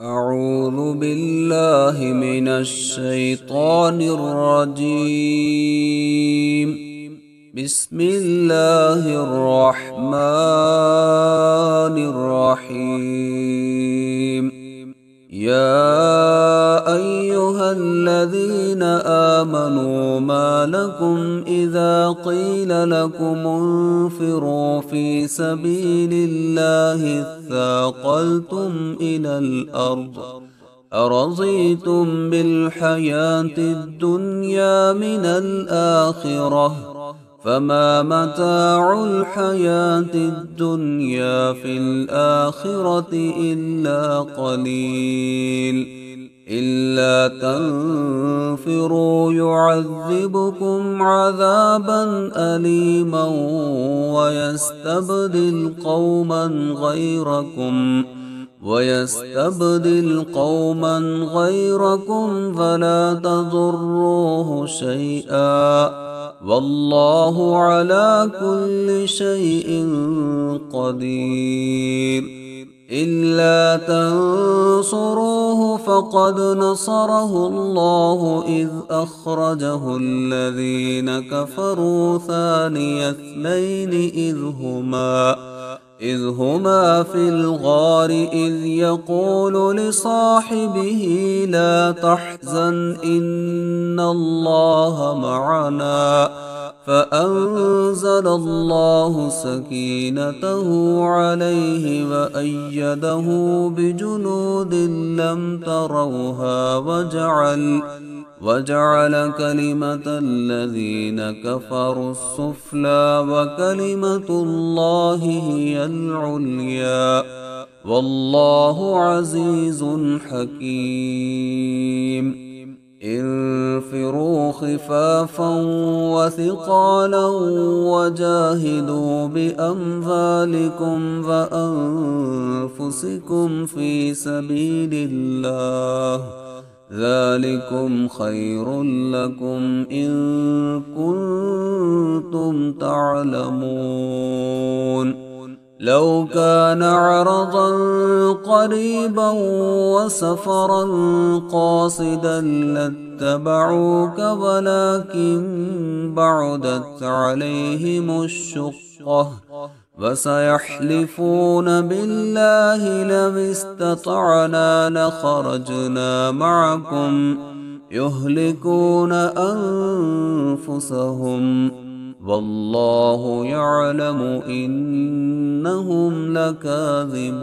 أعوذ بالله من الشيطان الرجيم. بسم الله الرحمن الرحيم. يا أيها الذين آمنوا ما لكم إذا قيل لكم انفروا في سبيل الله اثاقلتم إلى الأرض أرضيتم بالحياة الدنيا من الآخرة فما متاع الحياة الدنيا في الآخرة إلا قليل. إلا تنفروا يعذبكم عذابا أليما ويستبدل قوما غيركم فلا تضروه شيئا والله على كل شيء قدير. إلا تنصروه فقد نصره الله إذ أخرجه الذين كفروا ثاني اثنين إذ هما في الغار إذ يقول لصاحبه لا تحزن إن الله معنا فأنزل الله سكينته عليه وأيده بجنود لم تروها وجعل كلمة الذين كفروا السفلى وكلمة الله هي العليا والله عزيز حكيم. انفروا خفافا وثقالا وجاهدوا بأموالكم وأنفسكم في سبيل الله ذلكم خير لكم إن كنتم تعلمون. لو كان عرضا قريبا وسفرا قاصدا لاتبعوك ولكن بعدت عليهم الشقة وسيحلفون بالله لو استطعنا لخرجنا معكم يهلكون أنفسهم والله يعلم إنهم لكاذبون.